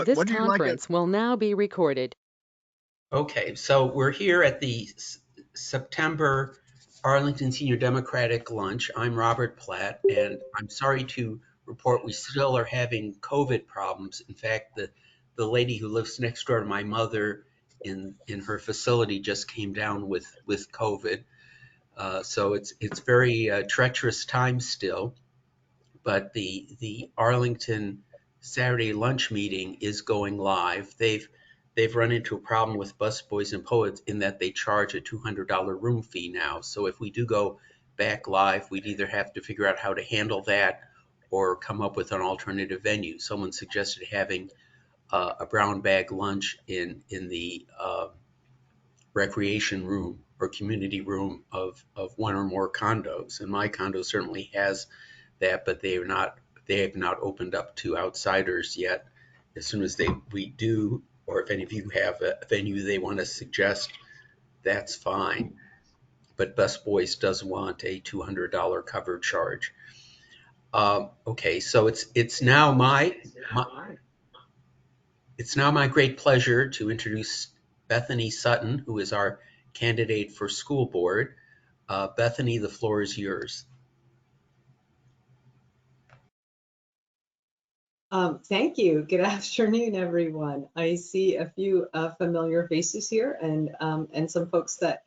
This conference will now be recorded. Okay, so we're here at the September Arlington Senior Democratic Lunch. I'm Robert Platt, and I'm sorry to report we still are having COVID problems. In fact, the lady who lives next door to my mother in her facility just came down with COVID. So it's very treacherous time still. But the Arlington Saturday lunch meeting is going live. They've run into a problem with Busboys and Poets in that they charge a $200 room fee now. So if we do go back live, we'd either have to figure out how to handle that or come up with an alternative venue. Someone suggested having a brown bag lunch in the recreation room or community room of one or more condos. And my condo certainly has that, but they have not opened up to outsiders yet. As soon as we do, or if any of you have a venue they want to suggest, that's fine. But Busboys does want a $200 cover charge. Okay, so it's now my great pleasure to introduce Bethany Sutton, who is our candidate for school board. Bethany, the floor is yours. Thank you. Good afternoon, everyone. I see a few familiar faces here and some folks that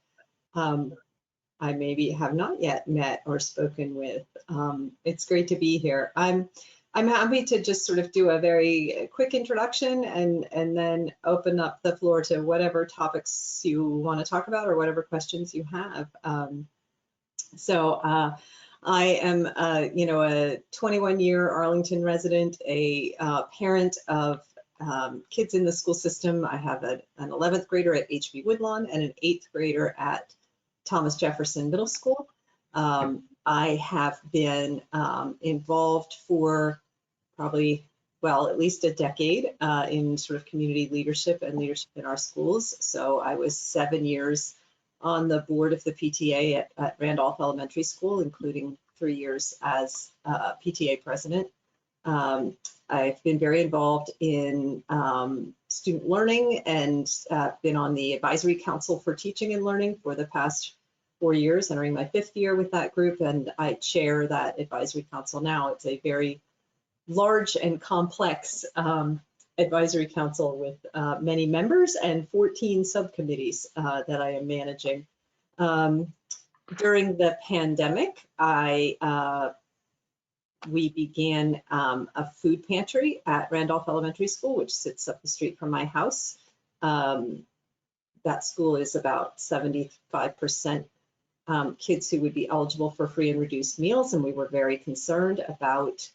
I maybe have not yet met or spoken with. It's great to be here. I'm happy to just sort of do a very quick introduction and then open up the floor to whatever topics you want to talk about or whatever questions you have. I am, a 21-year Arlington resident, a parent of kids in the school system. I have an 11th grader at HB Woodlawn and an 8th grader at Thomas Jefferson Middle School. I have been involved for probably, well, at least a decade in sort of community leadership and leadership in our schools. So I was 7 years on the board of the PTA at Randolph Elementary School, including 3 years as PTA president. I've been very involved in student learning and been on the advisory council for teaching and learning for the past 4 years, entering my 5th year with that group, and I chair that advisory council now. It's a very large and complex advisory council with many members and 14 subcommittees that I am managing. During the pandemic, we began a food pantry at Randolph Elementary School, which sits up the street from my house. That school is about 75% kids who would be eligible for free and reduced meals, and we were very concerned about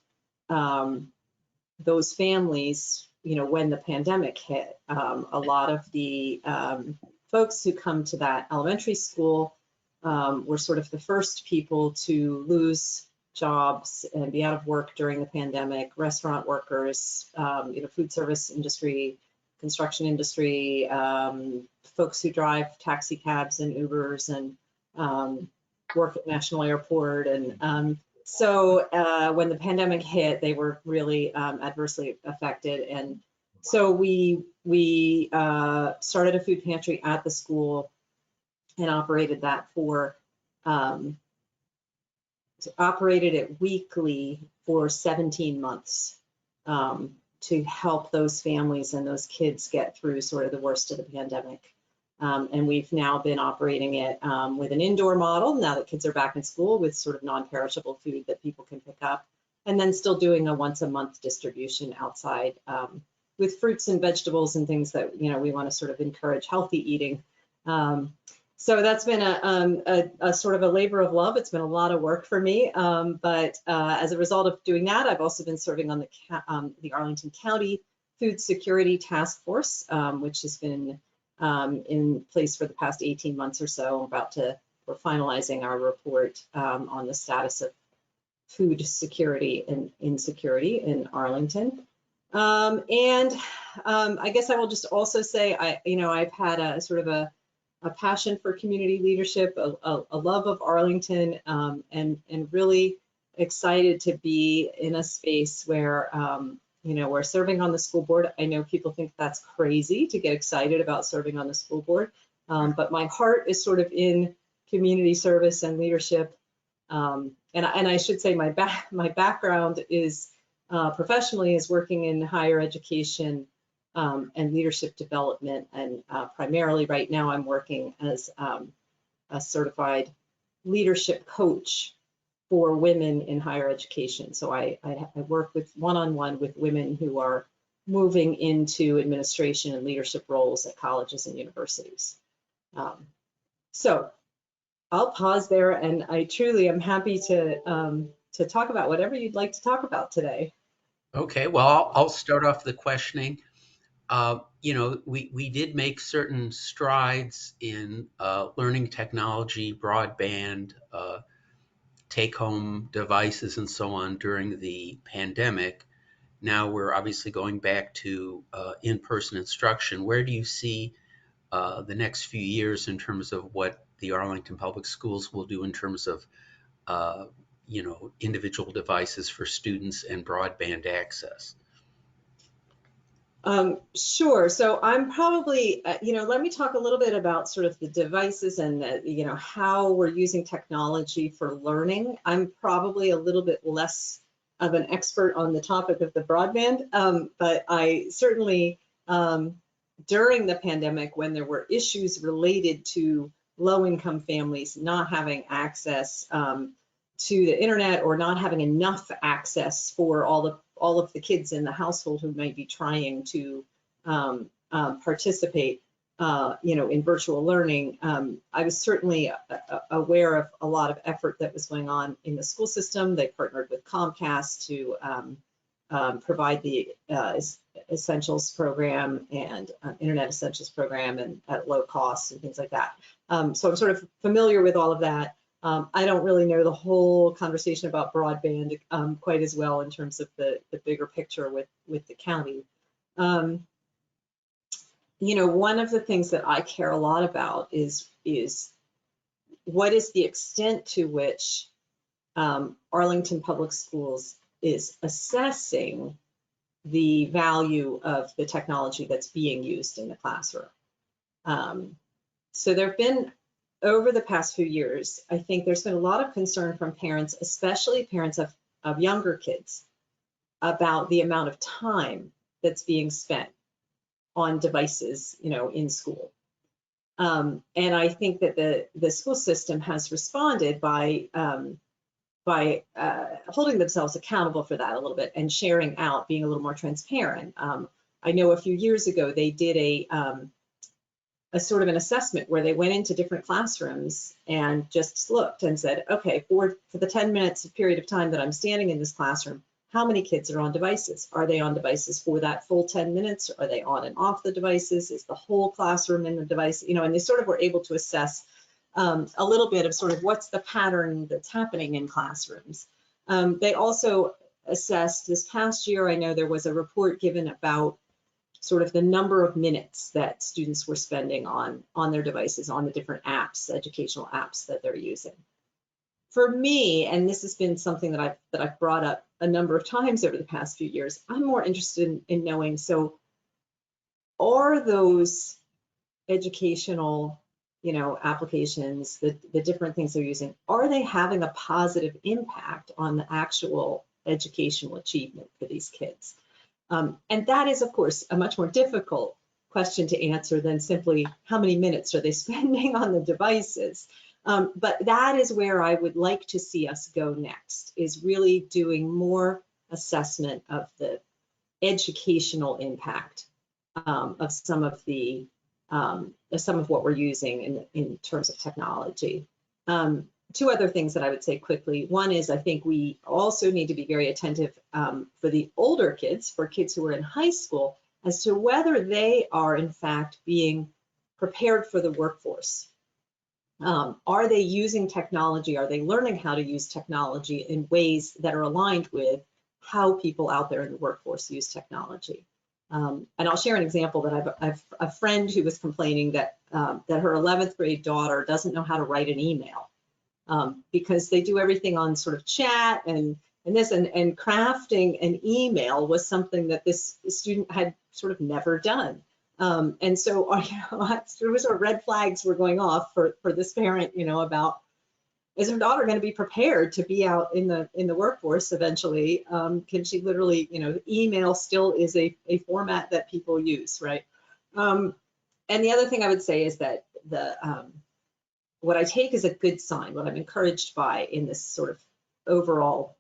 those families. When the pandemic hit, a lot of the folks who come to that elementary school were sort of the first people to lose jobs and be out of work during the pandemic. Restaurant workers, food service industry, construction industry, folks who drive taxi cabs and Ubers and work at National Airport. And so when the pandemic hit, they were really adversely affected. And so we started a food pantry at the school and operated that operated it weekly for 17 months to help those families and those kids get through sort of the worst of the pandemic. And we've now been operating it with an indoor model now that kids are back in school, with sort of non-perishable food that people can pick up, and then still doing a once-a-month distribution outside with fruits and vegetables and things that we want to sort of encourage healthy eating. So that's been a sort of a labor of love. It's been a lot of work for me, but as a result of doing that, I've also been serving on the Arlington County Food Security Task Force, which has been in place for the past 18 months or so. We're finalizing our report on the status of food security and insecurity in Arlington. I guess I will just also say, I've had a sort of a passion for community leadership, a love of Arlington, and really excited to be in a space where We're serving on the school board. I know people think that's crazy to get excited about serving on the school board, but my heart is sort of in community service and leadership. And I should say my background is professionally is working in higher education and leadership development, and primarily right now I'm working as a certified leadership coach for women in higher education. So I work with one-on-one with women who are moving into administration and leadership roles at colleges and universities. So I'll pause there, and I truly am happy to talk about whatever you'd like to talk about today. Okay, well, I'll start off the questioning. We did make certain strides in learning technology, broadband, take-home devices, and so on during the pandemic. Now we're obviously going back to in-person instruction. Where do you see the next few years in terms of what the Arlington Public Schools will do in terms of individual devices for students and broadband access? Sure. So I'm probably, let me talk a little bit about sort of the devices and, how we're using technology for learning. I'm probably a little bit less of an expert on the topic of the broadband, but I certainly, during the pandemic, when there were issues related to low-income families not having access to the internet or not having enough access for all of the kids in the household who might be trying to participate, in virtual learning, I was certainly aware of a lot of effort that was going on in the school system. They partnered with Comcast to provide the Essentials program and Internet Essentials program, and at low cost and things like that. So I'm sort of familiar with all of that. I don't really know the whole conversation about broadband quite as well in terms of the bigger picture with the county. One of the things that I care a lot about is what is the extent to which Arlington Public Schools is assessing the value of the technology that's being used in the classroom. So there have been, over the past few years, I think there's been a lot of concern from parents, especially parents of younger kids, about the amount of time that's being spent on devices, in school. And I think that the school system has responded by holding themselves accountable for that a little bit and sharing out, being a little more transparent. I know a few years ago they did a sort of an assessment where they went into different classrooms and just looked and said, okay, for the 10 minutes period of time that I'm standing in this classroom, how many kids are on devices? Are they on devices for that full 10 minutes? Are they on and off the devices? Is the whole classroom in the device? And they sort of were able to assess a little bit of sort of what's the pattern that's happening in classrooms. They also assessed this past year, I know there was a report given about sort of the number of minutes that students were spending on their devices, on the different apps, educational apps that they're using. For me, and this has been something that I've brought up a number of times over the past few years, I'm more interested in knowing, so are those educational, applications, the different things they're using, are they having a positive impact on the actual educational achievement for these kids? And that is, of course, a much more difficult question to answer than simply how many minutes are they spending on the devices. But that is where I would like to see us go next, is really doing more assessment of the educational impact of some of what we're using in terms of technology. Two other things that I would say quickly. One is I think we also need to be very attentive for the older kids, for kids who are in high school, as to whether they are in fact being prepared for the workforce. Are they using technology? Are they learning how to use technology in ways that are aligned with how people out there in the workforce use technology? And I'll share an example that I've a friend who was complaining that her 11th grade daughter doesn't know how to write an email because they do everything on sort of chat and and this, and crafting an email was something that this student had sort of never done. And so, there was red flags were going off for this parent, about, is her daughter going to be prepared to be out in the workforce eventually? Can she literally, email still is a format that people use, right? And the other thing I would say is that what I take as a good sign, what I'm encouraged by in this sort of overall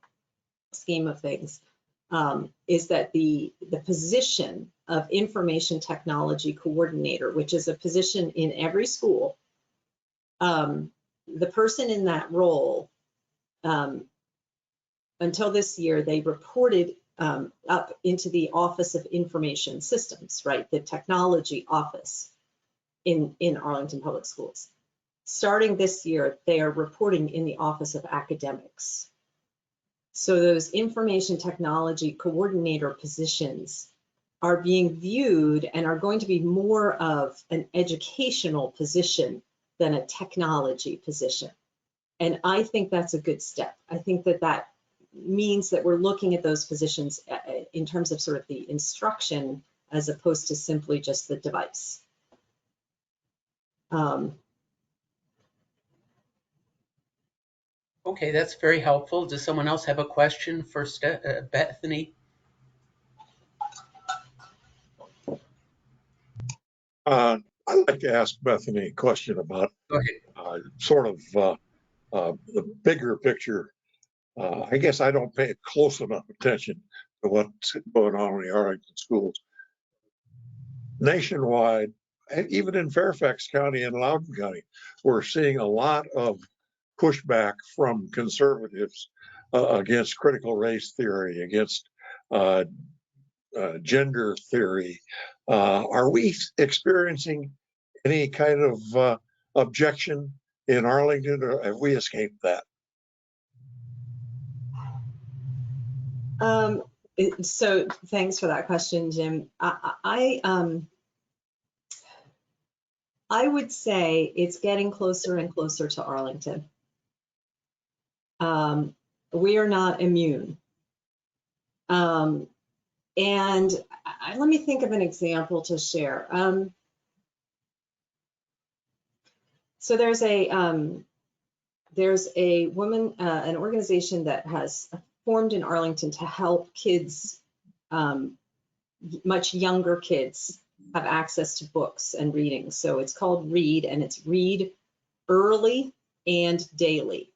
scheme of things, is that the position of information technology coordinator, which is a position in every school, the person in that role, until this year, they reported up into the Office of Information Systems, right? The technology office in Arlington Public Schools. Starting this year, they are reporting in the Office of Academics. So those information technology coordinator positions are being viewed and are going to be more of an educational position than a technology position. And I think that's a good step. I think that means that we're looking at those positions in terms of sort of the instruction as opposed to simply just the device. Okay, that's very helpful. Does someone else have a question for Bethany? I'd like to ask Bethany a question about sort of the bigger picture. I guess I don't pay close enough attention to what's going on in the Arlington schools. Nationwide, and even in Fairfax County and Loudoun County, we're seeing a lot of pushback from conservatives against critical race theory, against gender theory. Are we experiencing any kind of objection in Arlington, or have we escaped that? So thanks for that question, Jim. I would say it's getting closer and closer to Arlington. We are not immune. And let me think of an example to share. So there's a woman, an organization that has formed in Arlington to help kids, much younger kids, have access to books and reading. So it's called READ, and it's Read Early and Daily.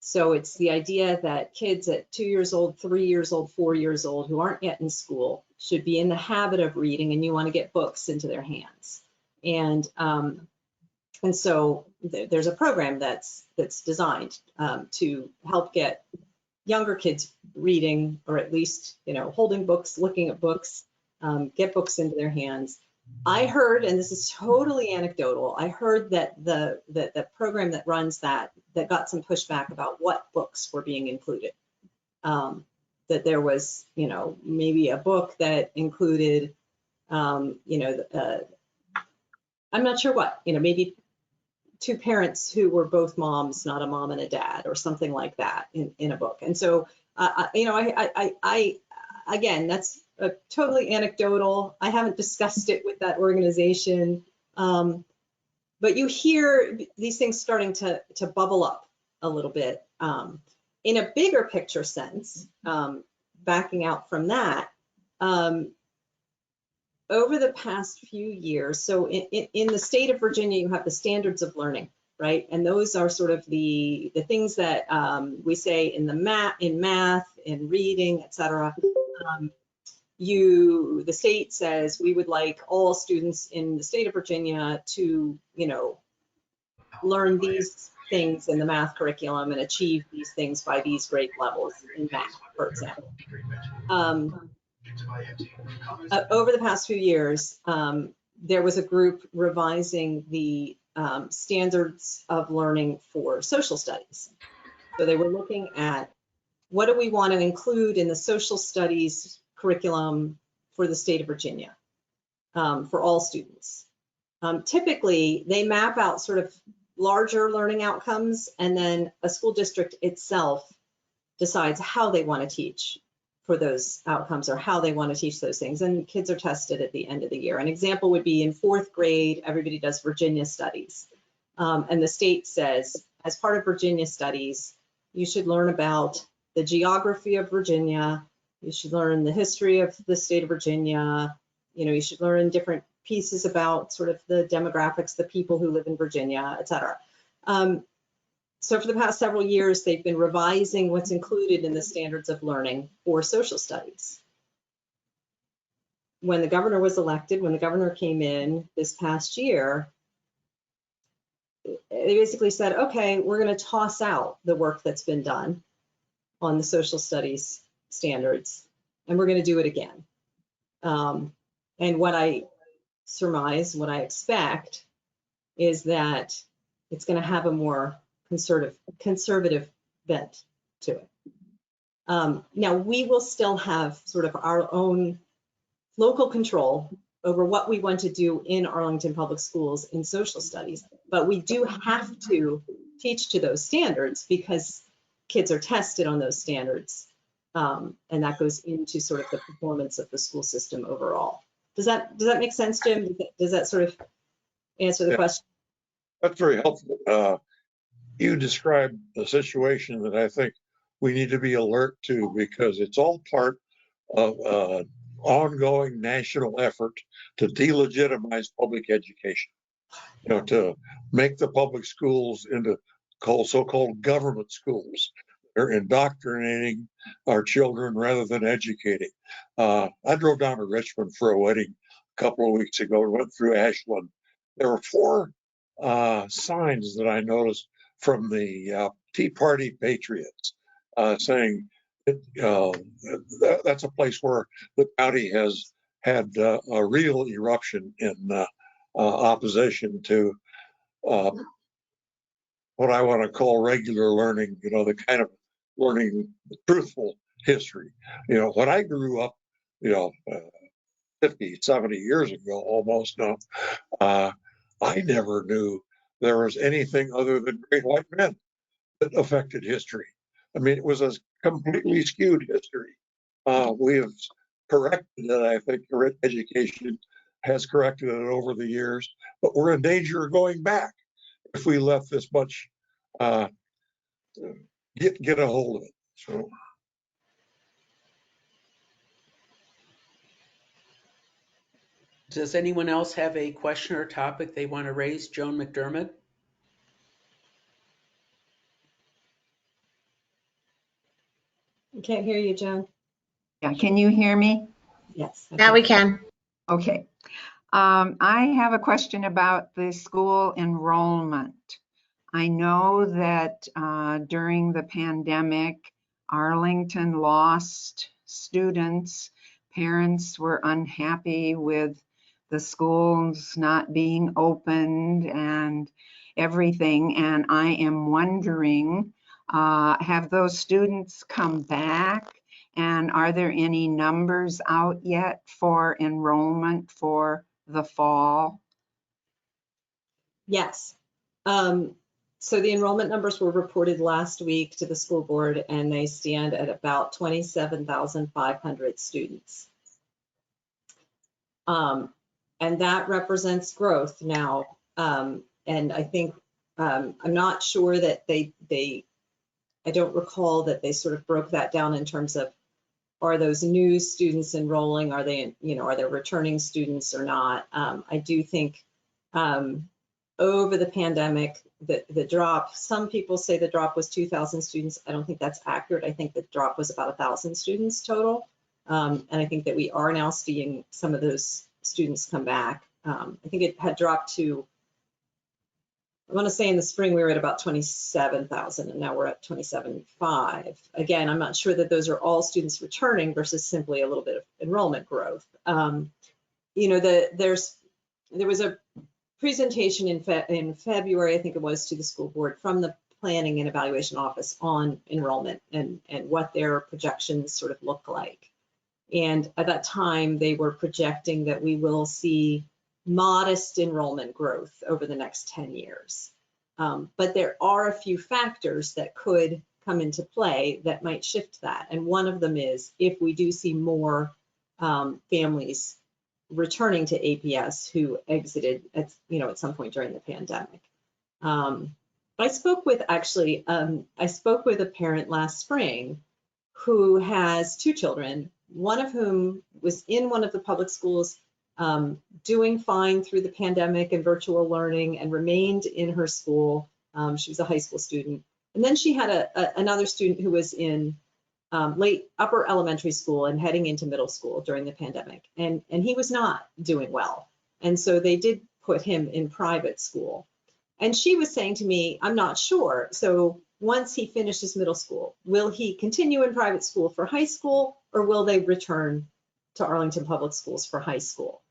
So it's the idea that kids at 2 years old, 3 years old, 4 years old who aren't yet in school should be in the habit of reading, and you want to get books into their hands. And so there's a program that's designed to help get younger kids reading, or at least, holding books, looking at books, get books into their hands. I heard, and this is totally anecdotal, I heard that the program that runs that got some pushback about what books were being included. That there was, maybe a book that included, I'm not sure what, maybe two parents who were both moms, not a mom and a dad, or something like that in a book. And so, again, that's totally anecdotal. I haven't discussed it with that organization, but you hear these things starting to bubble up a little bit. In a bigger picture sense, backing out from that, over the past few years, so in the state of Virginia, you have the standards of learning, right? And those are sort of the things that we say in math, in reading, et cetera. The state says we would like all students in the state of Virginia to, learn these things in the math curriculum and achieve these things by these grade levels in math, for example. Over the past few years, there was a group revising the standards of learning for social studies. So they were looking at what do we want to include in the social studies curriculum for the state of Virginia, for all students. Typically, they map out sort of larger learning outcomes, and then a school district itself decides how they want to teach for those outcomes or how they want to teach those things. And kids are tested at the end of the year. An example would be in 4th grade, everybody does Virginia studies. And the state says, as part of Virginia studies, you should learn about the geography of Virginia. You should learn the history of the state of Virginia. You know, you should learn different pieces about sort of the demographics, the people who live in Virginia, et cetera. So for the past several years, they've been revising what's included in the standards of learning for social studies. When the governor was elected, when the governor came in this past year, they basically said, okay, we're going to toss out the work that's been done on the social studies standards, and we're going to do it again. And what I surmise, what I expect, is that it's going to have a more conservative bent to it. Now, we will still have sort of our own local control over what we want to do in Arlington Public Schools in social studies, but we do have to teach to those standards because kids are tested on those standards, and that goes into sort of the performance of the school system overall. Does that make sense, Jim? Does that sort of answer the question? That's very helpful. You described a situation that I think we need to be alert to because it's all part of an ongoing national effort to delegitimize public education. You know, to make the public schools into so-called government schools. They're indoctrinating our children rather than educating. I drove down to Richmond for a wedding a couple of weeks ago and went through Ashland. There were 4 signs that I noticed from the Tea Party patriots saying that's a place where the county has had a real eruption in opposition to what I want to call regular learning, you know, the kind of learning truthful history. You know, when I grew up, you know, 50, 70 years ago almost now, I never knew there was anything other than great white men that affected history. I mean, it was a completely skewed history. We have corrected it. I think education has corrected it over the years, but we're in danger of going back if we let this much get a hold of it. So. Does anyone else have a question or topic they want to raise? Joan McDermott? I can't hear you, Joan. Yeah, can you hear me? Yes. Now we can. Okay. I have a question about the school enrollment. I know that during the pandemic, Arlington lost students. Parents were unhappy with the schools not being opened and everything. And I am wondering, have those students come back? And are there any numbers out yet for enrollment for the fall? Yes. So the enrollment numbers were reported last week to the school board, and they stand at about 27,500 students. And that represents growth now. And I think, I'm not sure that I don't recall that they sort of broke that down in terms of, are those new students enrolling? Are they, you know, are they returning students or not? I do think over the pandemic, the drop, some people say the drop was 2,000 students. I don't think that's accurate. I think the drop was about 1,000 students total. And I think that we are now seeing some of those students come back. I think it had dropped to, I want to say in the spring we were at about 27,000 and now we're at 27,500. Again, I'm not sure that those are all students returning versus simply a little bit of enrollment growth. You know, there was a presentation in February, I think it was, to the school board from the planning and evaluation office on enrollment and what their projections sort of look like. And at that time, they were projecting that we will see modest enrollment growth over the next 10 years. But there are a few factors that could come into play that might shift that. And one of them is if we do see more families returning to APS who exited at some point during the pandemic. I spoke with a parent last spring who has 2 children, one of whom was in one of the public schools doing fine through the pandemic and virtual learning and remained in her school. She was a high school student. And then she had another student who was in late upper elementary school and heading into middle school during the pandemic. And he was not doing well. And so they did put him in private school. And she was saying to me, I'm not sure. So once he finishes middle school, will he continue in private school for high school, or will they return to Arlington Public Schools for high school?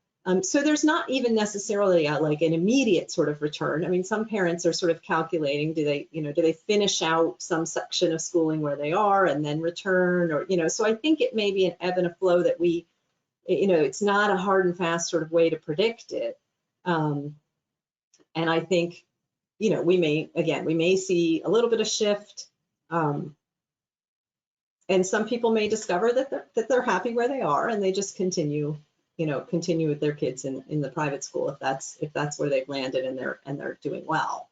So there's not even necessarily like an immediate sort of return. I mean, some parents are sort of calculating, do they finish out some section of schooling where they are and then return, or, so I think it may be an ebb and a flow that it's not a hard and fast sort of way to predict it. And I think, we may see a little bit of shift. And some people may discover that they're happy where they are and they just continue with their kids in the private school if that's where they've landed and they're doing well.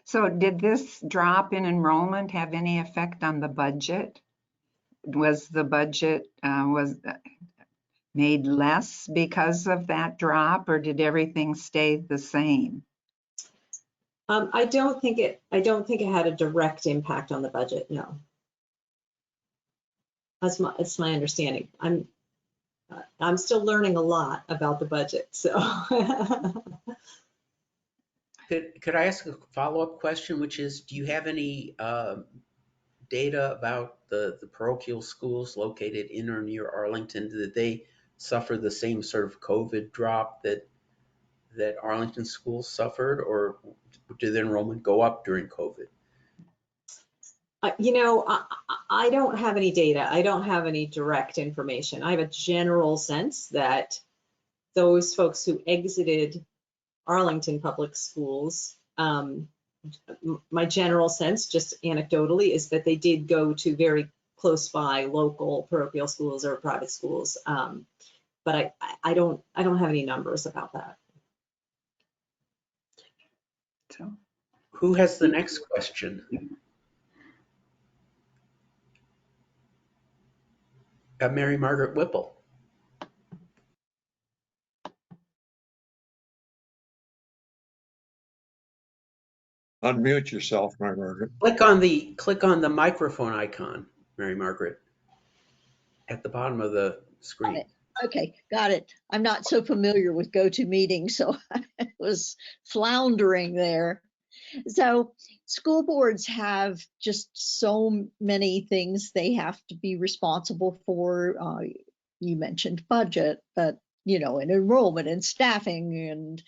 So did this drop in enrollment have any effect on the budget? Was the budget was made less because of that drop, or did everything stay the same? I don't think it had a direct impact on the budget. No, that's my understanding. I'm still learning a lot about the budget, so. Could I ask a follow-up question, which is, do you have any data about the parochial schools located in or near Arlington? Did they suffer the same sort of COVID drop that Arlington schools suffered, or did the enrollment go up during COVID? I don't have any data. I don't have any direct information. I have a general sense that those folks who exited Arlington Public Schools, my general sense, just anecdotally, is that they did go to very close by local parochial schools or private schools. But I don't have any numbers about that. So, who has the next question? Mary Margaret Whipple. Unmute yourself, Mary Margaret. Click on the microphone icon, Mary Margaret, at the bottom of the screen. Okay, got it. I'm not so familiar with GoToMeeting, so I was floundering there. So school boards have just so many things they have to be responsible for. You mentioned budget, but and enrollment and staffing and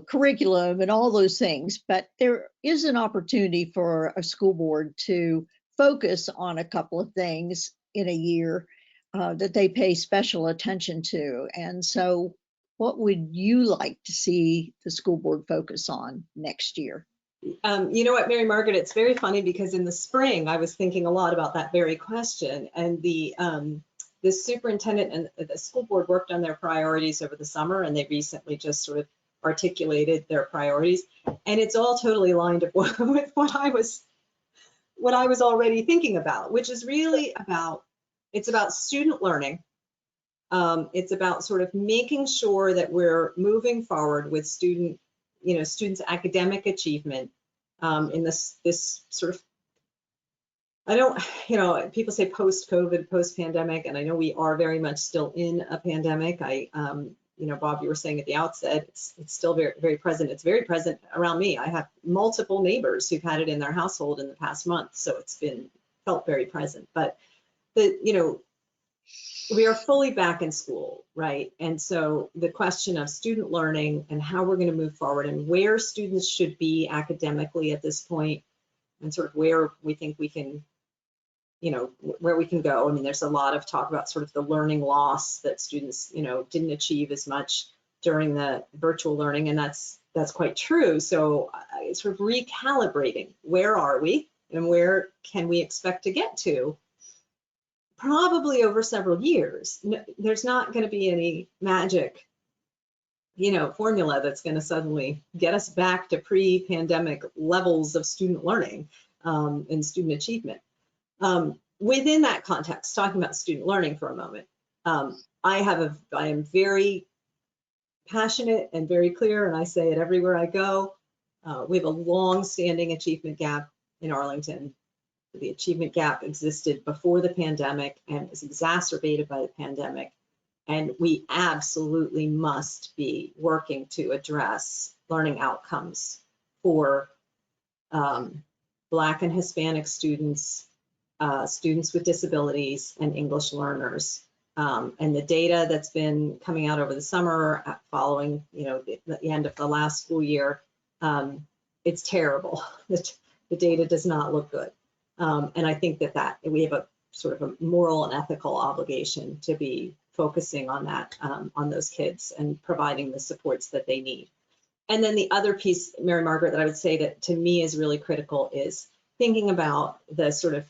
curriculum and all those things. But there is an opportunity for a school board to focus on a couple of things in a year that they pay special attention to. And so what would you like to see the school board focus on next year? You know what, Mary Margaret, it's very funny because in the spring, I was thinking a lot about that very question, and the superintendent and the school board worked on their priorities over the summer, and they recently just sort of articulated their priorities, and it's all totally aligned with what I was already thinking about, which is really it's about student learning. It's about sort of making sure that we're moving forward with students' academic achievement in this sort of, people say post-COVID, post-pandemic, and I know we are very much still in a pandemic. Bob, you were saying at the outset, it's still very, very present. It's very present around me. I have multiple neighbors who've had it in their household in the past month, so it's felt very present. But we are fully back in school, right? And so the question of student learning and how we're going to move forward and where students should be academically at this point, and sort of where we think we can, where we can go. I mean, there's a lot of talk about sort of the learning loss that students, didn't achieve as much during the virtual learning, and that's quite true. So sort of recalibrating, where are we and where can we expect to get to, probably over several years. There's not going to be any magic, formula that's going to suddenly get us back to pre-pandemic levels of student learning and student achievement. Within that context, talking about student learning for a moment, I am very passionate and very clear, and I say it everywhere I go. We have a long-standing achievement gap in Arlington. The achievement gap existed before the pandemic and was exacerbated by the pandemic. And we absolutely must be working to address learning outcomes for Black and Hispanic students, students with disabilities, and English learners. And the data that's been coming out over the summer following, the end of the last school year, it's terrible. The data does not look good. And I think that we have a sort of a moral and ethical obligation to be focusing on that, on those kids and providing the supports that they need. And then the other piece, Mary Margaret, that I would say that to me is really critical is thinking about the sort of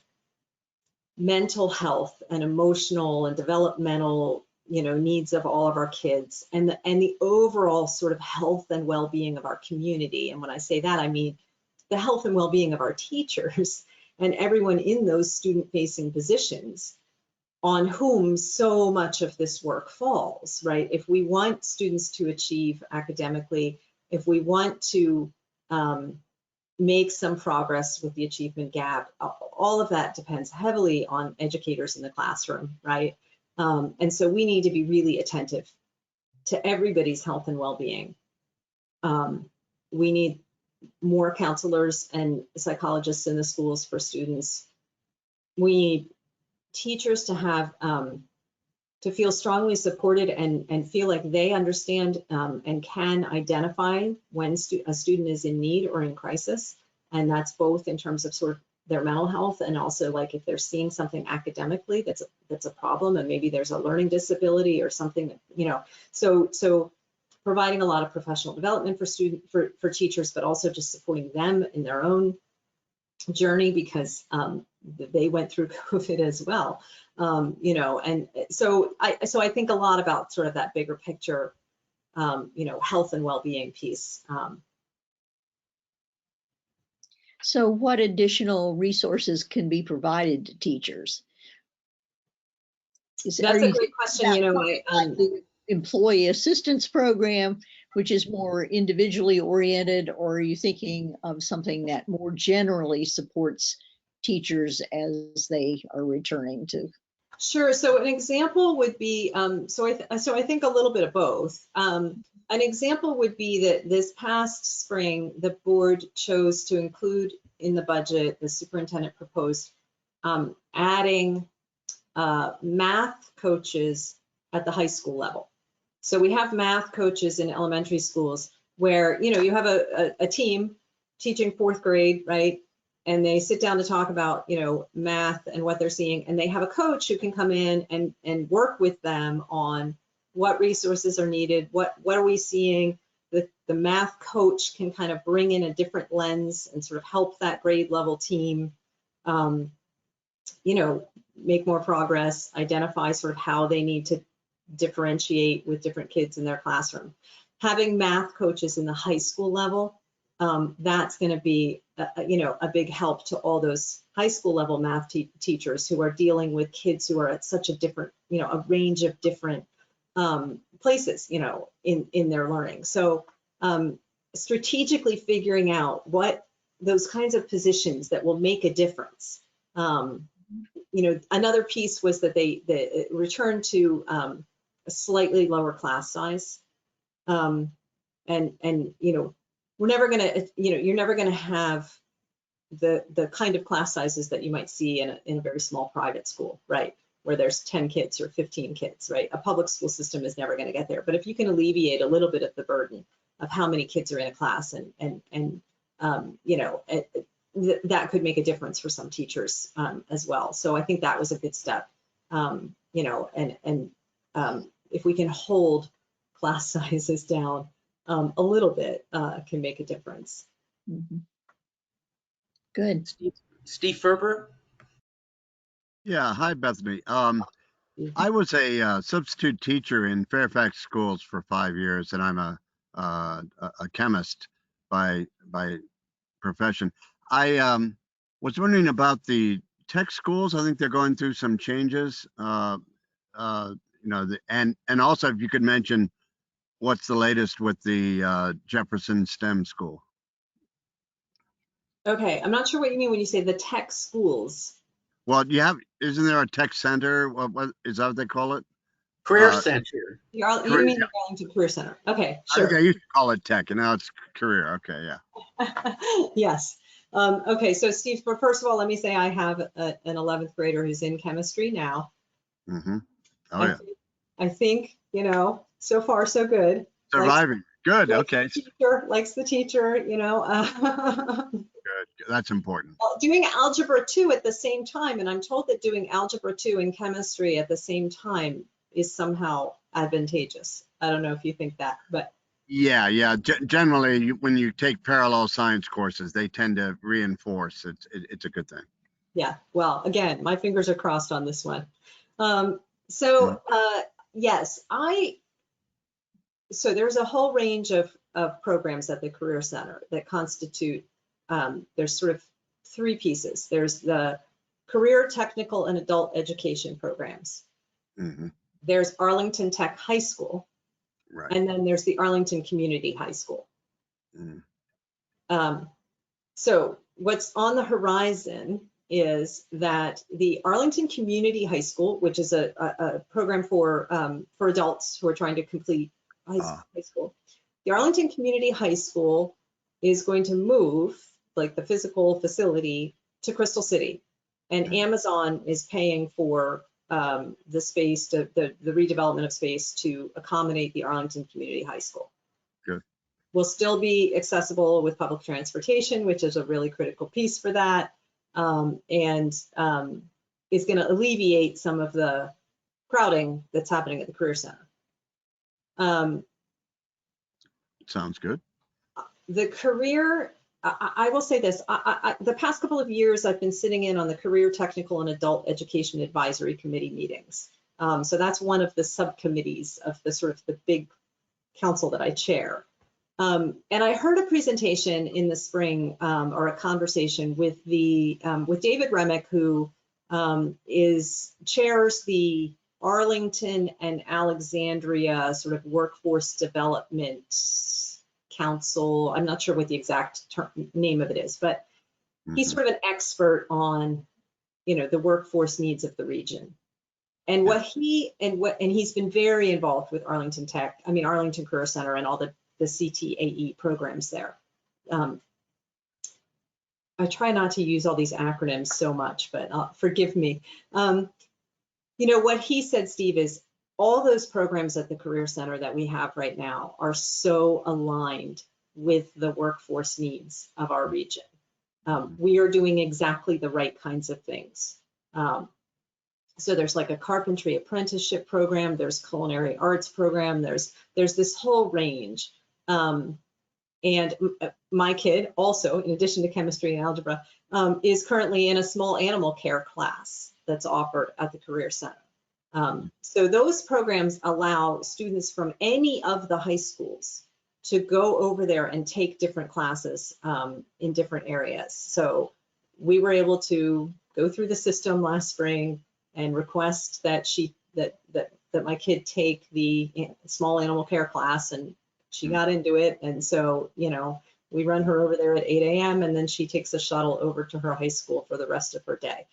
mental health and emotional and developmental, needs of all of our kids, and the overall sort of health and well-being of our community. And when I say that, I mean the health and well-being of our teachers and everyone in those student-facing positions on whom so much of this work falls, right? If we want students to achieve academically, if we want to make some progress with the achievement gap, all of that depends heavily on educators in the classroom, right? And so we need to be really attentive to everybody's health and well-being. We need more counselors and psychologists in the schools for students. We need teachers to have to feel strongly supported and feel like they understand and can identify when a student is in need or in crisis. And that's both in terms of sort of their mental health and also like if they're seeing something academically that's a problem and maybe there's a learning disability or something, so providing a lot of professional development for teachers, but also just supporting them in their own journey because they went through COVID as well, and so I think a lot about sort of that bigger picture, health and well-being piece. So what additional resources can be provided to teachers? That's a great question. The employee assistance program, which is more individually oriented, or are you thinking of something that more generally supports teachers as they are returning to? Sure. So an example would be, so I think a little bit of both. An example would be that this past spring, the board chose to include in the budget, the superintendent proposed adding math coaches at the high school level. So we have math coaches in elementary schools where, you have a team teaching fourth grade, right? And they sit down to talk about, math and what they're seeing. And they have a coach who can come in and work with them on what resources are needed, what are we seeing. The math coach can kind of bring in a different lens and sort of help that grade level team, make more progress, identify sort of how they need to differentiate with different kids in their classroom. Having math coaches in the high school level, that's going to be, a big help to all those high school level math teachers who are dealing with kids who are at such a different, a range of different places, in their learning. So strategically figuring out what those kinds of positions that will make a difference. Another piece was that they returned to a slightly lower class size. We're never going to, you're never going to have the kind of class sizes that you might see in a very small private school, right? Where there's 10 kids or 15 kids, right? A public school system is never going to get there. But if you can alleviate a little bit of the burden of how many kids are in a class that could make a difference for some teachers as well. So I think that was a good step, if we can hold class sizes down a little bit, can make a difference. Mm-hmm. Good. Steve Ferber? Yeah, hi, Bethany. I was a substitute teacher in Fairfax schools for 5 years, and I'm a chemist by profession. I was wondering about the tech schools. I think they're going through some changes. And also if you could mention what's the latest with the Jefferson STEM School. Okay, I'm not sure what you mean when you say the tech schools. Well, isn't there a tech center? What is that what they call it? Career Center. You mean the Arlington Career Center? Okay, sure. I used to call it tech, and now it's career. Okay, yeah. Yes. Okay, so Steve, first of all, let me say I have an 11th grader who's in chemistry now. Mm-hmm. Oh, yeah. I think, so far so good. Surviving. Good. Okay. Likes the teacher, Good. That's important. Doing algebra 2 at the same time, and I'm told that doing algebra 2 and chemistry at the same time is somehow advantageous. I don't know if you think that, but. Yeah. Generally, when you take parallel science courses, they tend to reinforce. It's a good thing. Yeah. Well, again, my fingers are crossed on this one. Yes, so there's a whole range of programs at the Career Center that constitute, there's sort of 3 pieces. There's the career, technical, and adult education programs. Mm-hmm. There's Arlington Tech High School. Right. And then there's the Arlington Community High School. Mm. So what's on the horizon is that the Arlington Community High School, which is a program for adults who are trying to complete high school, the Arlington Community High School is going to move, like the physical facility, to Crystal City, and Amazon is paying for the space, the redevelopment of space to accommodate the Arlington Community High School. Good. Will still be accessible with public transportation, which is a really critical piece for that, and is going to alleviate some of the crowding that's happening at the Career Center. Sounds good. The career, I will say this, the past couple of years I've been sitting in on the Career, Technical, and Adult Education Advisory Committee meetings. So that's one of the subcommittees of the sort of the big council that I chair. And I heard a presentation in the spring, or a conversation with David Remick, who chairs the Arlington and Alexandria sort of workforce development council. I'm not sure what the exact name of it is, but he's sort of an expert on, the workforce needs of the region. And he's been very involved with Arlington Career Center and all the CTAE programs there. I try not to use all these acronyms so much, but forgive me. What he said, Steve, is all those programs at the Career Center that we have right now are so aligned with the workforce needs of our region. We are doing exactly the right kinds of things. So there's like a carpentry apprenticeship program, there's culinary arts program, there's this whole range. And my kid also, in addition to chemistry and algebra, is currently in a small animal care class that's offered at the Career Center. So those programs allow students from any of the high schools to go over there and take different classes in different areas. So we were able to go through the system last spring and request that my kid take the small animal care class, and she got into it. And so, we run her over there at 8 a.m. and then she takes a shuttle over to her high school for the rest of her day.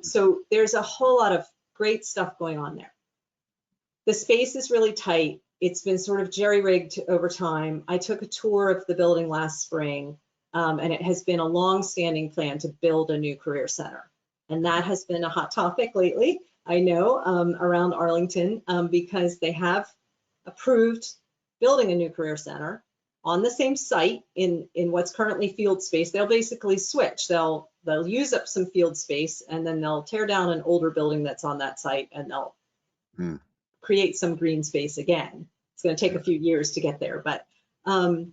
So there's a whole lot of great stuff going on there. The space is really tight. It's been sort of jerry-rigged over time. I took a tour of the building last spring, and it has been a long-standing plan to build a new career center. And that has been a hot topic lately, I know, around Arlington, because they have approved building a new career center on the same site in what's currently field space. They'll basically switch. They'll use up some field space, and then they'll tear down an older building that's on that site, and they'll create some green space again. It's going to take a few years to get there, but the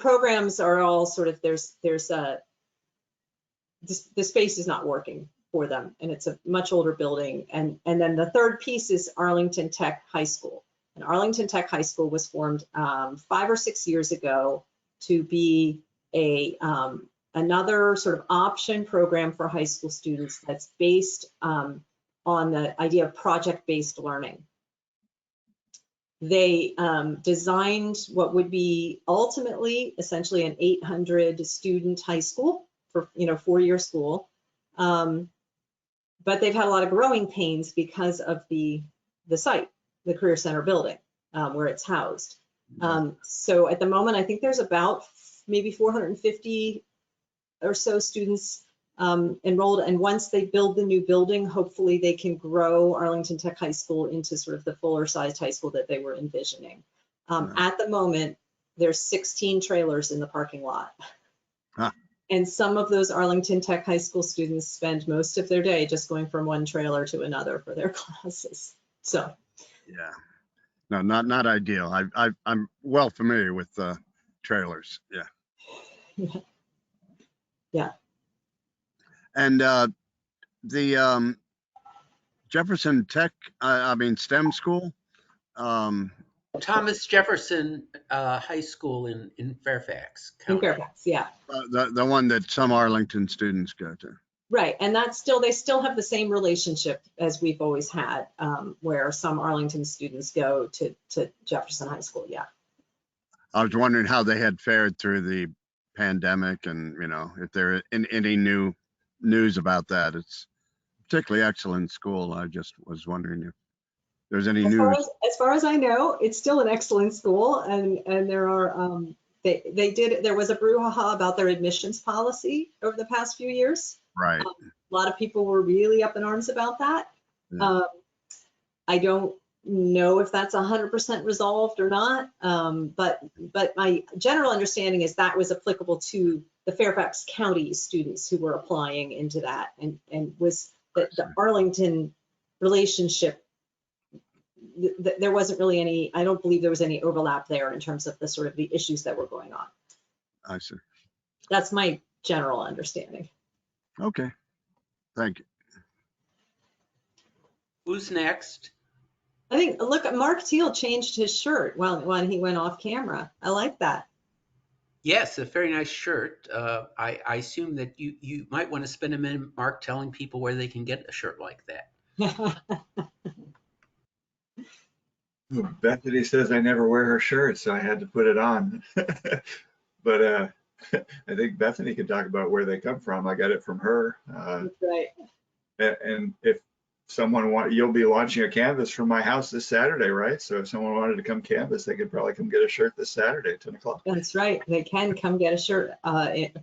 programs are all sort of, there's the space is not working for them, and it's a much older building. And then the third piece is Arlington Tech High School. And Arlington Tech High School was formed 5 or 6 years ago to be a another sort of option program for high school students that's based on the idea of project-based learning. They designed what would be ultimately essentially an 800 student high school for 4-year school, but they've had a lot of growing pains because of the site, the Career Center building, where it's housed. So at the moment, I think there's about maybe 450 or so students enrolled. And once they build the new building, hopefully they can grow Arlington Tech High School into sort of the fuller sized high school that they were envisioning. At the moment, there's 16 trailers in the parking lot. Huh. And some of those Arlington Tech High School students spend most of their day just going from one trailer to another for their classes. So, yeah, no, not ideal. I'm well familiar with trailers. Yeah. Yeah. And the Jefferson Tech, STEM school. Thomas Jefferson High School in Fairfax County. In Fairfax, yeah. The one that some Arlington students go to. Right, and they still have the same relationship as we've always had, where some Arlington students go to Jefferson High School, yeah. I was wondering how they had fared through the pandemic, and if there in any new news about that. It's particularly excellent school. I just was wondering if there's any news. As far as I know, it's still an excellent school, and there are there was a brouhaha about their admissions policy over the past few years. Right. A lot of people were really up in arms about that. Yeah. I don't know if that's 100% resolved or not, but my general understanding is that was applicable to the Fairfax County students who were applying into that, and was the Arlington relationship. There wasn't really any, I don't believe there was any overlap there in terms of the sort of the issues that were going on. I see. That's my general understanding. Okay. Thank you. Who's next? I think, look, Mark Teal changed his shirt when he went off camera. I like that. Yes, a very nice shirt. I assume that you might want to spend a minute, Mark, telling people where they can get a shirt like that. Bethany says I never wear her shirt, so I had to put it on. But I think Bethany can talk about where they come from. I got it from her. That's right. And if someone you'll be launching a canvas from my house this Saturday, right? So if someone wanted to come canvas, they could probably come get a shirt this Saturday at 10 o'clock. That's right. They can come get a shirt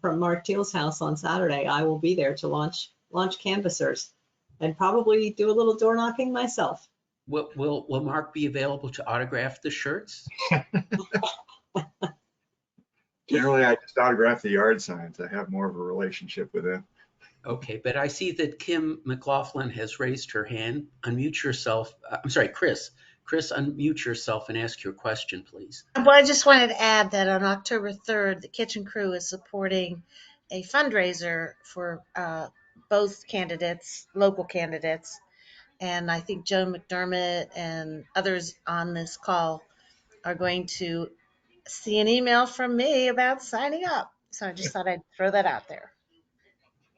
from Mark Teal's house on Saturday. I will be there to launch canvassers and probably do a little door knocking myself. Will Mark be available to autograph the shirts? Generally, I just autograph the yard signs. I have more of a relationship with them. Okay, but I see that Kim McLaughlin has raised her hand. Unmute yourself. I'm sorry, Chris. Chris, unmute yourself and ask your question, please. Well, I just wanted to add that on October 3rd, the Kitchen Crew is supporting a fundraiser for both candidates, local candidates. And I think Joan McDermott and others on this call are going to see an email from me about signing up. So I just thought I'd throw that out there.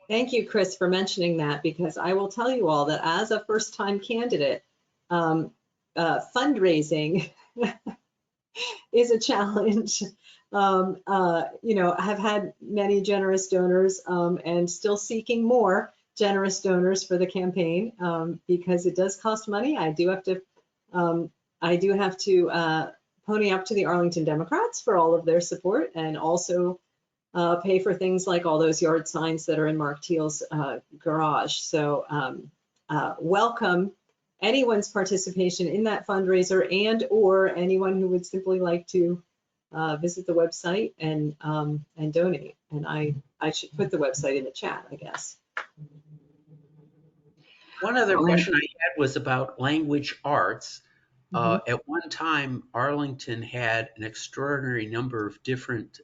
Thank you, Chris, for mentioning that, because I will tell you all that as a first-time candidate, fundraising is a challenge. I've had many generous donors and still seeking more generous donors for the campaign because it does cost money. I do have to pony up to the Arlington Democrats for all of their support, and also pay for things like all those yard signs that are in Mark Teal's garage. So welcome anyone's participation in that fundraiser, and or anyone who would simply like to visit the website and donate. And I should put the website in the chat, I guess. One other question I had was about language arts. At one time, Arlington had an extraordinary number of different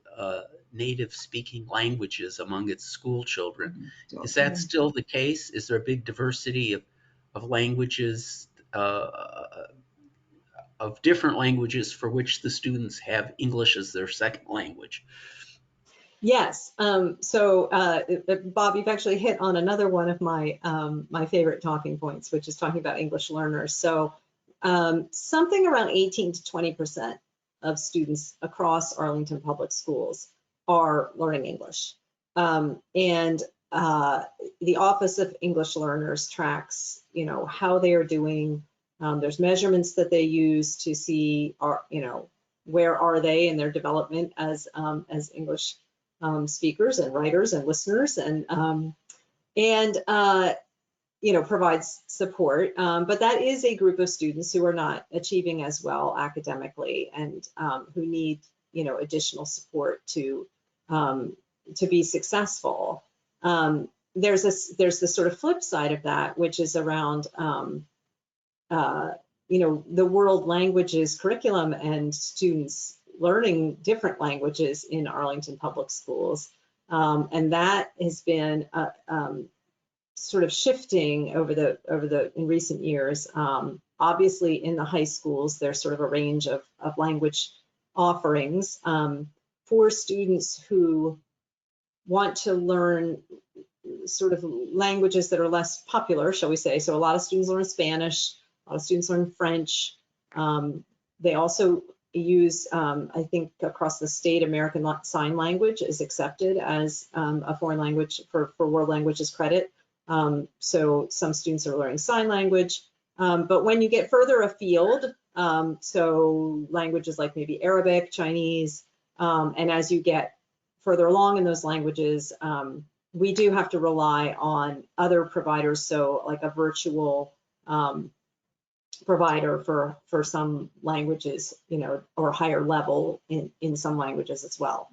native speaking languages among its school children. Mm-hmm. Is that still the case? Is there a big diversity of languages, of different languages for which the students have English as their second language? Yes. Bob, you've actually hit on another one of my my favorite talking points, which is talking about English learners. So something around 18 to 20% of students across Arlington Public Schools are learning English. The Office of English Learners tracks, how they are doing. There's measurements that they use to see, where are they in their development as English speakers and writers and listeners, and provides support. But that is a group of students who are not achieving as well academically, and who need additional support to be successful. There's the sort of flip side of that, which is around the world languages curriculum and students learning different languages in Arlington Public Schools. And that has been sort of shifting in recent years. Obviously in the high schools, there's sort of a range of language offerings for students who want to learn sort of languages that are less popular, shall we say. So a lot of students learn Spanish, a lot of students learn French. They also use, I think across the state, American Sign Language is accepted as a foreign language for World Languages credit. So some students are learning sign language. But when you get further afield, so languages like maybe Arabic, Chinese, and as you get further along in those languages, we do have to rely on other providers, so like a virtual provider for some languages, or higher level in some languages as well.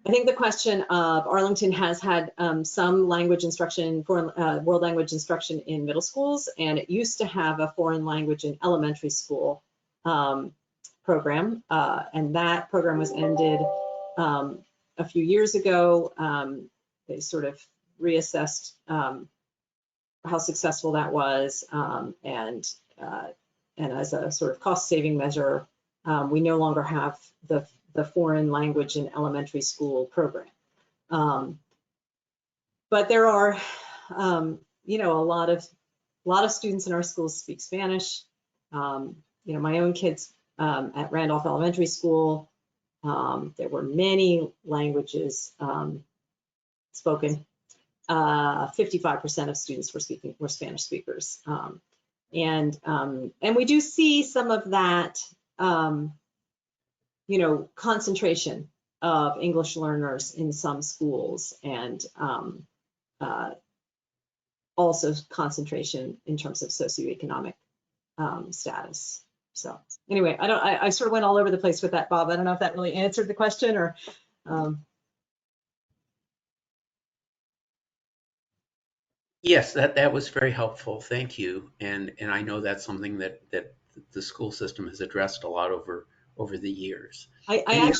I think the question of Arlington has had some language instruction, world language instruction in middle schools, and it used to have a foreign language in elementary school program, and that program was ended a few years ago. They sort of reassessed how successful that was, and as a sort of cost-saving measure, we no longer have the foreign language in elementary school program. But there are, a lot of students in our schools speak Spanish. My own kids at Randolph Elementary School, there were many languages spoken. 55% of students were Spanish speakers. And we do see some of that, concentration of English learners in some schools, and also concentration in terms of socioeconomic status. So anyway, I sort of went all over the place with that, Bob. I don't know if that really answered the question, or. Yes, that was very helpful. Thank you. And I know that's something that the school system has addressed a lot over the years. I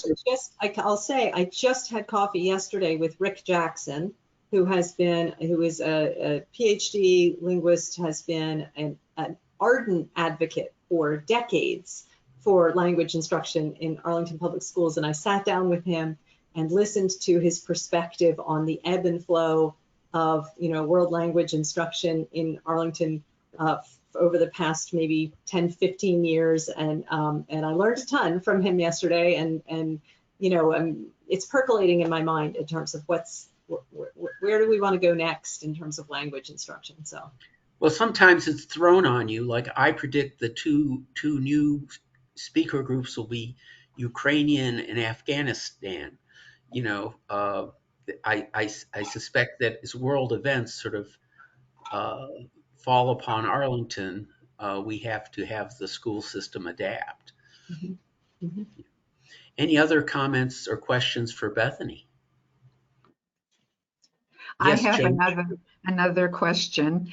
just had coffee yesterday with Rick Jackson, who is a PhD linguist, has been an ardent advocate for decades for language instruction in Arlington Public Schools. And I sat down with him and listened to his perspective on the ebb and flow of world language instruction in Arlington over the past maybe 10, 15 years, and I learned a ton from him yesterday, and it's percolating in my mind in terms of where do we want to go next in terms of language instruction. So, well, sometimes it's thrown on you. Like I predict the two new speaker groups will be Ukrainian and Afghanistan. I suspect that as world events sort of fall upon Arlington, we have to have the school system adapt. Mm-hmm. Mm-hmm. Any other comments or questions for Bethany? Yes, I have another question.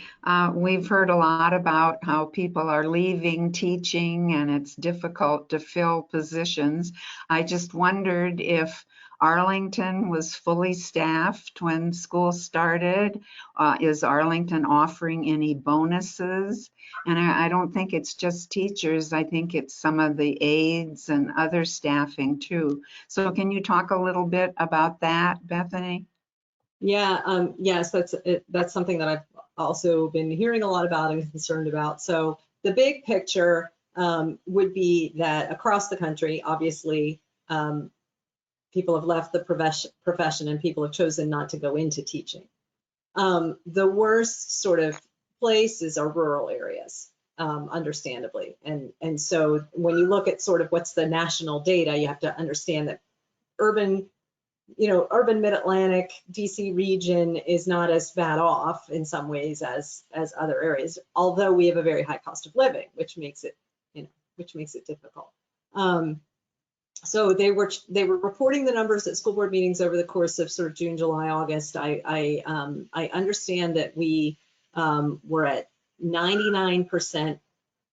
We've heard a lot about how people are leaving teaching and it's difficult to fill positions. I just wondered if Arlington was fully staffed when school started. Is Arlington offering any bonuses? And I don't think it's just teachers. I think it's some of the aides and other staffing too. So can you talk a little bit about that, Bethany? Yeah, yes, that's something that I've also been hearing a lot about and concerned about. So the big picture would be that across the country, obviously, people have left the profession and people have chosen not to go into teaching. The worst sort of places are rural areas, understandably. And so when you look at sort of what's the national data, you have to understand that urban mid-Atlantic DC region is not as bad off in some ways as other areas, although we have a very high cost of living, which makes it, difficult. So they were reporting the numbers at school board meetings over the course of sort of June, July, August. I understand that we were at 99%,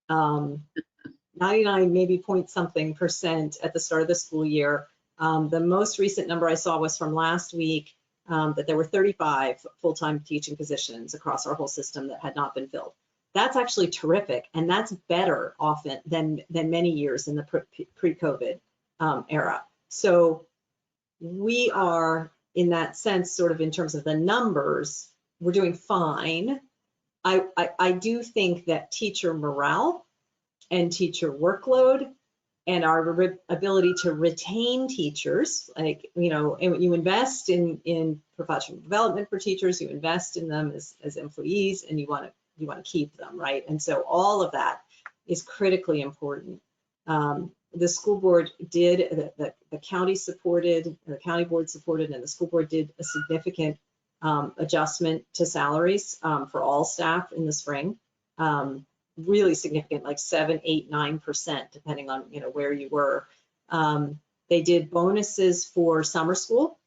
99 maybe point something percent at the start of the school year. The most recent number I saw was from last week, that there were 35 full-time teaching positions across our whole system that had not been filled. That's actually terrific, and that's better often than many years in the pre-COVID era. So we are, in that sense, sort of in terms of the numbers, we're doing fine. I do think that teacher morale and teacher workload and our ability to retain teachers, like, you invest in professional development for teachers, you invest in them as employees, and you want to keep them, right? And so all of that is critically important. The school board did, the county supported, the county board supported, and the school board did a significant adjustment to salaries for all staff in the spring. Really significant, like 7, 8, 9%, depending on where you were. They did bonuses for summer school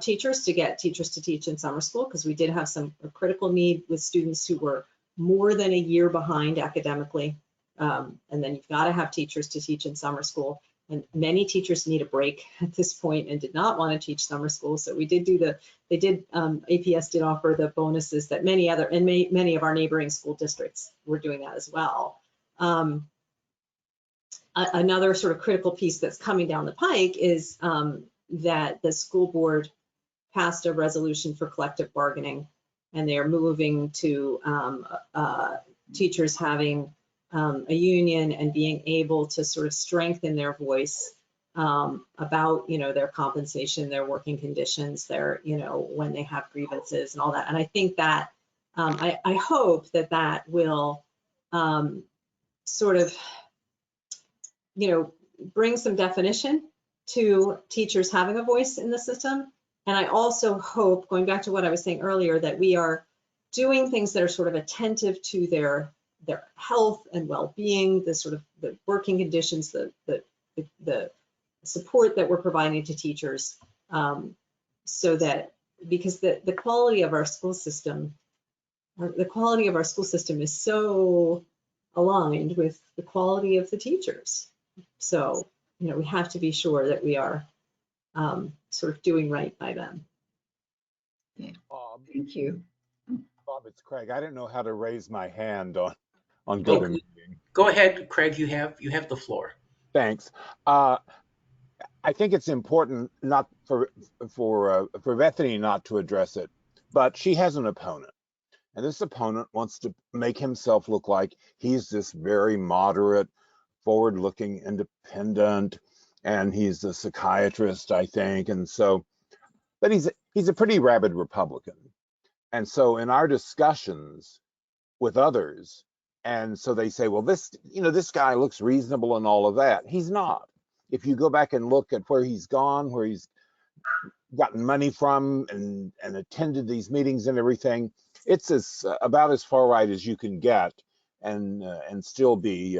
teachers to get teachers to teach in summer school, because we did have some critical need with students who were more than a year behind academically. And then you've got to have teachers to teach in summer school. And many teachers need a break at this point and did not want to teach summer school. So we did do APS did offer the bonuses that many of our neighboring school districts were doing that as well. Another sort of critical piece that's coming down the pike is that the school board passed a resolution for collective bargaining, and they are moving to teachers having a union and being able to sort of strengthen their voice about, their compensation, their working conditions, their, when they have grievances and all that. And I think that, I hope that will sort of, bring some definition to teachers having a voice in the system. And I also hope, going back to what I was saying earlier, that we are doing things that are sort of attentive to their health and well-being, the sort of the working conditions, the support that we're providing to teachers, so that, because the quality of our school system, is so aligned with the quality of the teachers. So, we have to be sure that we are sort of doing right by them. Yeah. Thank you. Bob, it's Craig. I didn't know how to raise my hand on GoToMeeting. Go ahead, Craig. You have the floor. Thanks. I think it's important not for Bethany not to address it, but she has an opponent, and this opponent wants to make himself look like he's this very moderate, forward-looking, independent, and he's a psychiatrist, I think, and so, but he's a pretty rabid Republican, and so in our discussions with others, and so they say, well, this guy looks reasonable and all of that. He's not. If you go back and look at where he's gone, where he's gotten money from, and attended these meetings and everything, it's about as far right as you can get, and still be,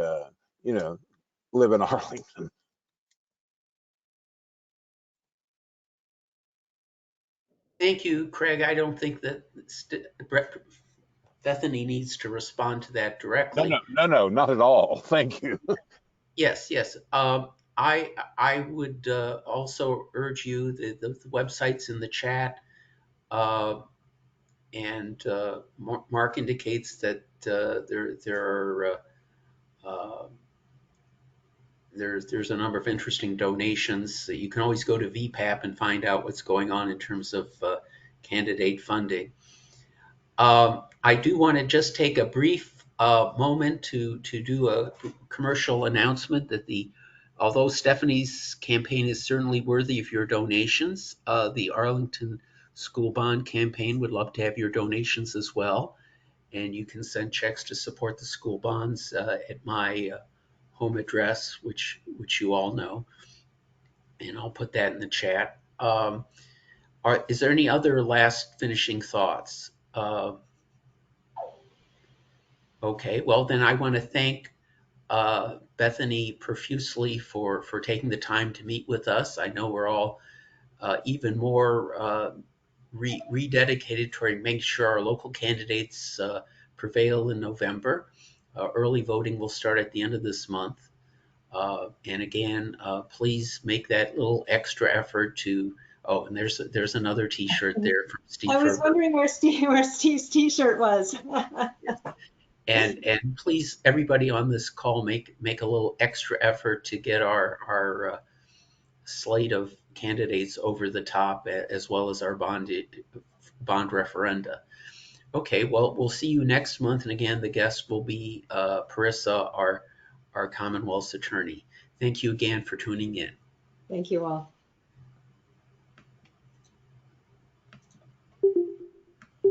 live in Arlington. Thank you, Craig. I don't think that Bethany needs to respond to that directly. No, not at all. Thank you. Yes. I would also urge you, the website's in the chat, and Mark indicates that there's a number of interesting donations. You can always go to VPAP and find out what's going on in terms of candidate funding. I do want to just take a brief moment to do a commercial announcement that although Stephanie's campaign is certainly worthy of your donations, the Arlington School Bond Campaign would love to have your donations as well. And you can send checks to support the school bonds at my home address, which you all know. And I'll put that in the chat. Is there any other last finishing thoughts? Okay, well then I want to thank Bethany profusely for taking the time to meet with us. I know we're all even more rededicated toward making sure our local candidates prevail in November. Early voting will start at the end of this month. And again, please make that little extra effort to, oh, and there's another T-shirt there from Steve. I was wondering where Steve's T-shirt was. And please, everybody on this call, make a little extra effort to get our slate of candidates over the top, as well as our bond referenda. Okay, well, we'll see you next month. And again, the guest will be Parissa, our Commonwealth's attorney. Thank you again for tuning in. Thank you all.